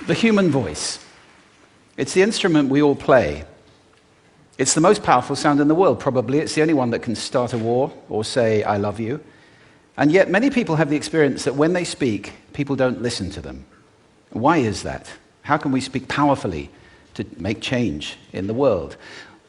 The human voice. It's the instrument we all play. It's the most powerful sound in the world, probably. It's the only one that can start a war or say, I love you. And yet many people have the experience that when they speak, people don't listen to them. Why is that? How can we speak powerfully to make change in the world?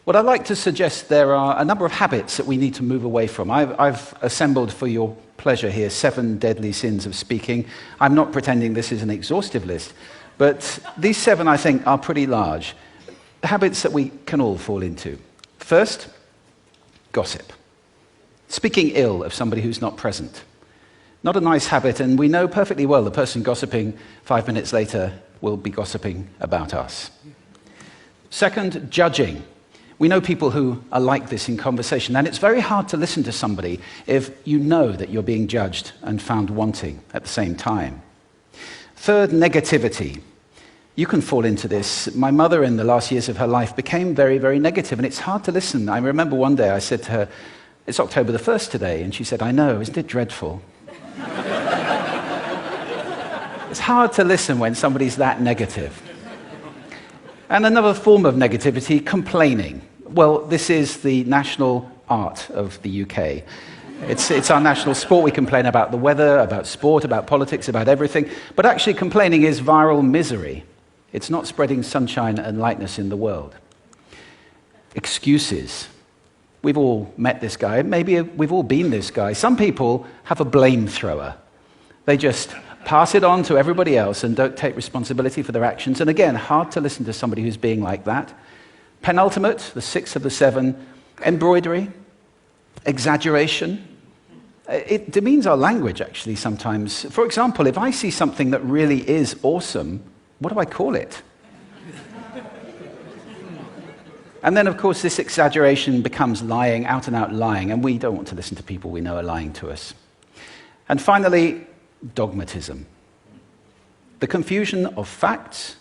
Well, I'd like to suggest there are a number of habits that we need to move away from. I've assembled for your pleasure here 7 deadly sins of speaking. I'm not pretending this is an exhaustive list, but these 7, I think, are pretty large. Habits that we can all fall into. First, gossip. Speaking ill of somebody who's not present. Not a nice habit, and we know perfectly well the person gossiping 5 minutes later will be gossiping about us. Second, judging. We know people who are like this in conversation, and it's very hard to listen to somebody if you know that you're being judged and found wanting at the same time. Third, negativity. You can fall into this. My mother, in the last years of her life, became very, very negative, and it's hard to listen. I remember one day I said to her, it's October the 1st today, and she said, I know, isn't it dreadful? It's hard to listen when somebody's that negative. And another form of negativity, complaining. Well, this is the national art of the UK. It's our national sport. We complain about the weather, about sport, about politics, about everything. But actually, complaining is viral misery. It's not spreading sunshine and lightness in the world. Excuses. We've all met this guy. Maybe we've all been this guy. Some people have a blame thrower. They just pass it on to everybody else and don't take responsibility for their actions. And again, hard to listen to somebody who's being like that. Penultimate, the 6th of the 7, embroidery, exaggeration. It demeans our language, actually, sometimes. For example, if I see something that really is awesome, what do I call it? And then, of course, this exaggeration becomes lying, out-and-out lying, and we don't want to listen to people we know are lying to us. And finally, dogmatism. The confusion of facts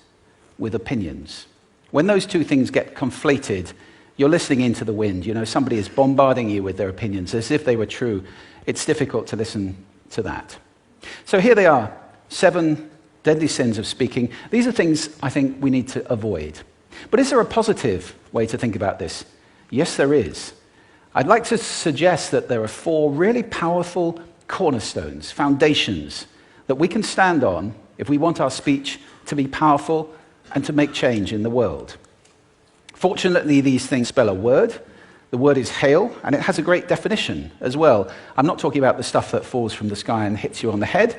with opinions. When those two things get conflated, you're listening into the wind. You know, somebody is bombarding you with their opinions as if they were true. It's difficult to listen to that. So here they are, 7 deadly sins of speaking. These are things I think we need to avoid. But is there a positive way to think about this? Yes, there is. I'd like to suggest that there are 4 really powerful cornerstones, foundations, that we can stand on if we want our speech to be powerful and to make change in the world. Fortunately, these things spell a word. The word is hail, and it has a great definition as well. I'm not talking about the stuff that falls from the sky and hits you on the head.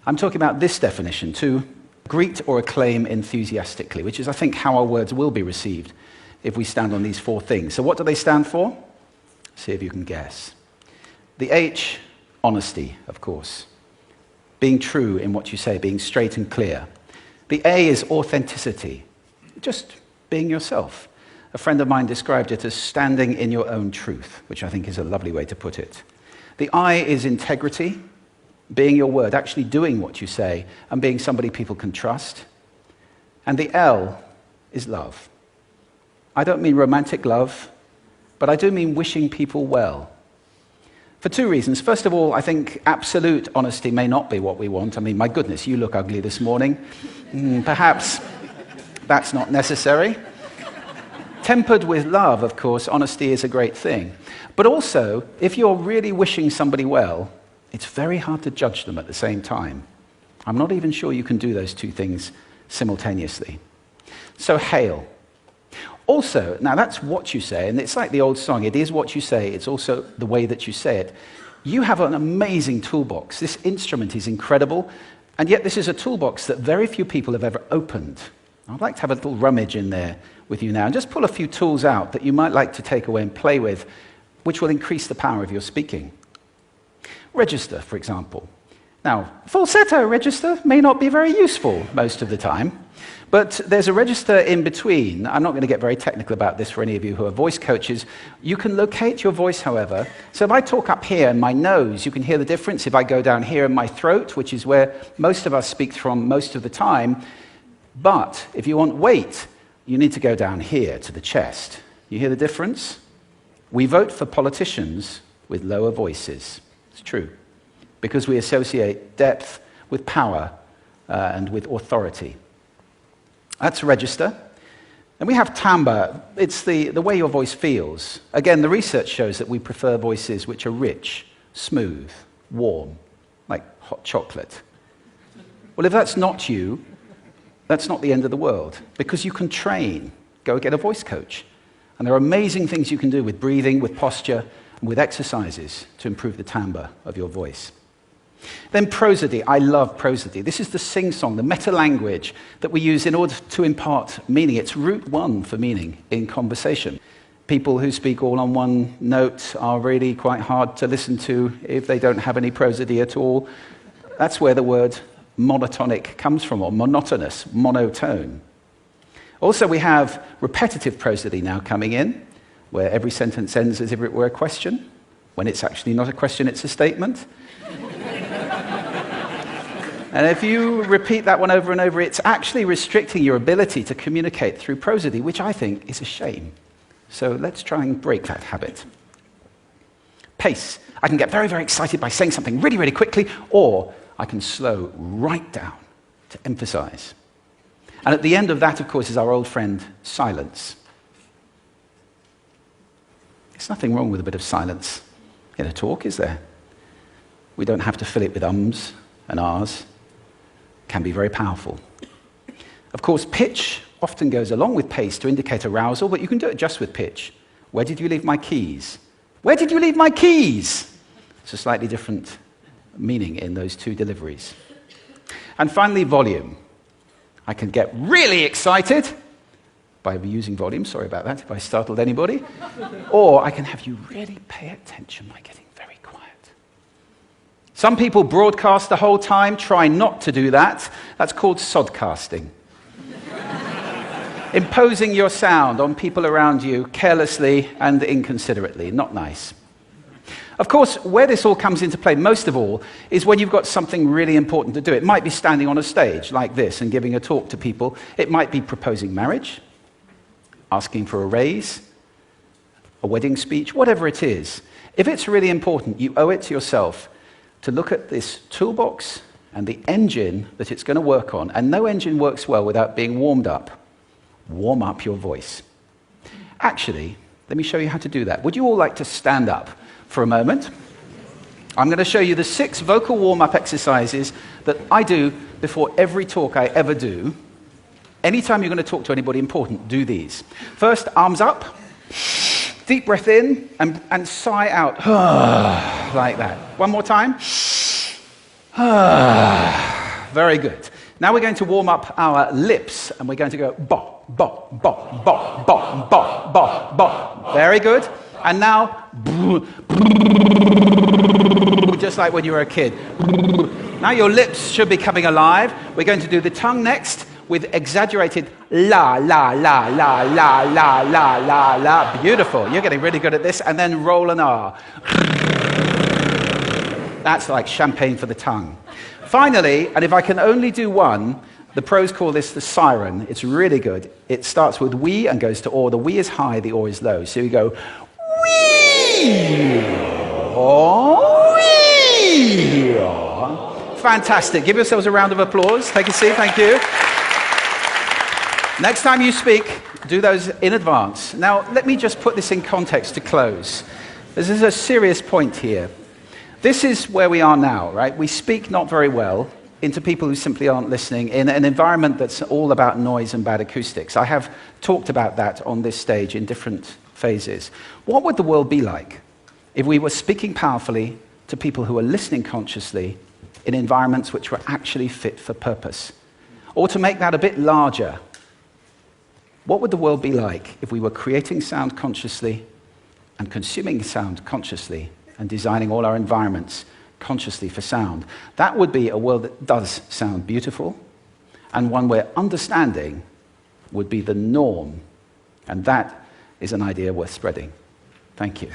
I'm talking about this definition, to greet or acclaim enthusiastically, which is, I think, how our words will be received if we stand on these 4 things. So what do they stand for? See if you can guess. The H, honesty, of course. Being true in what you say, being straight and clear. The A is authenticity, just being yourself. A friend of mine described it as standing in your own truth, which I think is a lovely way to put it. The I is integrity, being your word, actually doing what you say, and being somebody people can trust. And the L is love. I don't mean romantic love, but I do mean wishing people well. For 2 reasons. First of all, I think absolute honesty may not be what we want. I mean, my goodness, you look ugly this morning. Perhaps that's not necessary. Tempered with love, of course, honesty is a great thing. But also, if you're really wishing somebody well, it's very hard to judge them at the same time. I'm not even sure you can do those 2 things simultaneously. So, hail. Also, now that's what you say, and it's like the old song, it is what you say, it's also the way that you say it. You have an amazing toolbox. This instrument is incredible, and yet this is a toolbox that very few people have ever opened. I'd like to have a little rummage in there with you now, and just pull a few tools out that you might like to take away and play with, which will increase the power of your speaking. Register, for example. Now, falsetto register may not be very useful most of the time, but there's a register in between. I'm not going to get very technical about this for any of you who are voice coaches. You can locate your voice, however. So if I talk up here in my nose, you can hear the difference. If I go down here in my throat, which is where most of us speak from most of the time, but if you want weight, you need to go down here to the chest. You hear the difference? We vote for politicians with lower voices. It's true, because we associate depth with power and with authority. That's register. And we have timbre. It's the way your voice feels. Again, the research shows that we prefer voices which are rich, smooth, warm, like hot chocolate. Well, if that's not you, that's not the end of the world, because you can train. Go get a voice coach. And there are amazing things you can do with breathing, with posture, and with exercises to improve the timbre of your voice. Then prosody. I love prosody. This is the sing-song, the meta-language that we use in order to impart meaning. It's route one for meaning in conversation. People who speak all on one note are really quite hard to listen to if they don't have any prosody at all. That's where the word monotonic comes from, or monotonous, monotone. Also, we have repetitive prosody now coming in, where every sentence ends as if it were a question, when it's actually not a question, it's a statement. And if you repeat that one over and over, it's actually restricting your ability to communicate through prosody, which I think is a shame. So let's try and break that habit. Pace. I can get very, very excited by saying something really, really quickly, or I can slow right down to emphasize. And at the end of that, of course, is our old friend, silence. There's nothing wrong with a bit of silence in a talk, is there? We don't have to fill it with ums and ahs. It can be very powerful. Of course, pitch often goes along with pace to indicate arousal, but you can do it just with pitch. Where did you leave my keys? Where did you leave my keys? It's a slightly different meaning in those two deliveries. And finally, volume. I can get really excited by using volume. Sorry about that if I startled anybody. Or I can have you really pay attention by getting very quiet. Some people broadcast the whole time. Try not to do that. That's called sodcasting. Imposing your sound on people around you carelessly and inconsiderately. Not nice. Of course, where this all comes into play most of all is when you've got something really important to do. It might be standing on a stage like this and giving a talk to people. It might be proposing marriage, asking for a raise, a wedding speech, whatever it is. If it's really important, you owe it to yourself to look at this toolbox and the engine that it's going to work on. And no engine works well without being warmed up. Warm up your voice. Actually, let me show you how to do that. Would you all like to stand up for a moment? I'm going to show you the 6 vocal warm-up exercises that I do before every talk I ever do. Anytime you're going to talk to anybody important, do these. First, arms up. Deep breath in and sigh out. Like that. One more time. Very good. Now we're going to warm up our lips, and we're going to go bop, bop, bop, bop, bop, bop, bop, bop. Very good. And now, just like when you were a kid. Now your lips should be coming alive. We're going to do the tongue next with exaggerated la, la, la, la, la, la, la, la, la. Beautiful. You're getting really good at this. And then roll an R. That's like champagne for the tongue. Finally, and if I can only do one, the pros call this the siren. It's really good. It starts with we and goes to or. The we is high, the or is low. So you go wee, or wee. Fantastic. Give yourselves a round of applause. Take a seat. Thank you. Next time you speak, do those in advance. Now, let me just put this in context to close. This is a serious point here. This is where we are now, right? We speak not very well into people who simply aren't listening in an environment that's all about noise and bad acoustics. I have talked about that on this stage in different phases. What would the world be like if we were speaking powerfully to people who are listening consciously in environments which were actually fit for purpose? Or to make that a bit larger, what would the world be like if we were creating sound consciously and consuming sound consciously and designing all our environments consciously for sound? That would be a world that does sound beautiful, and one where understanding would be the norm. And that is an idea worth spreading. Thank you.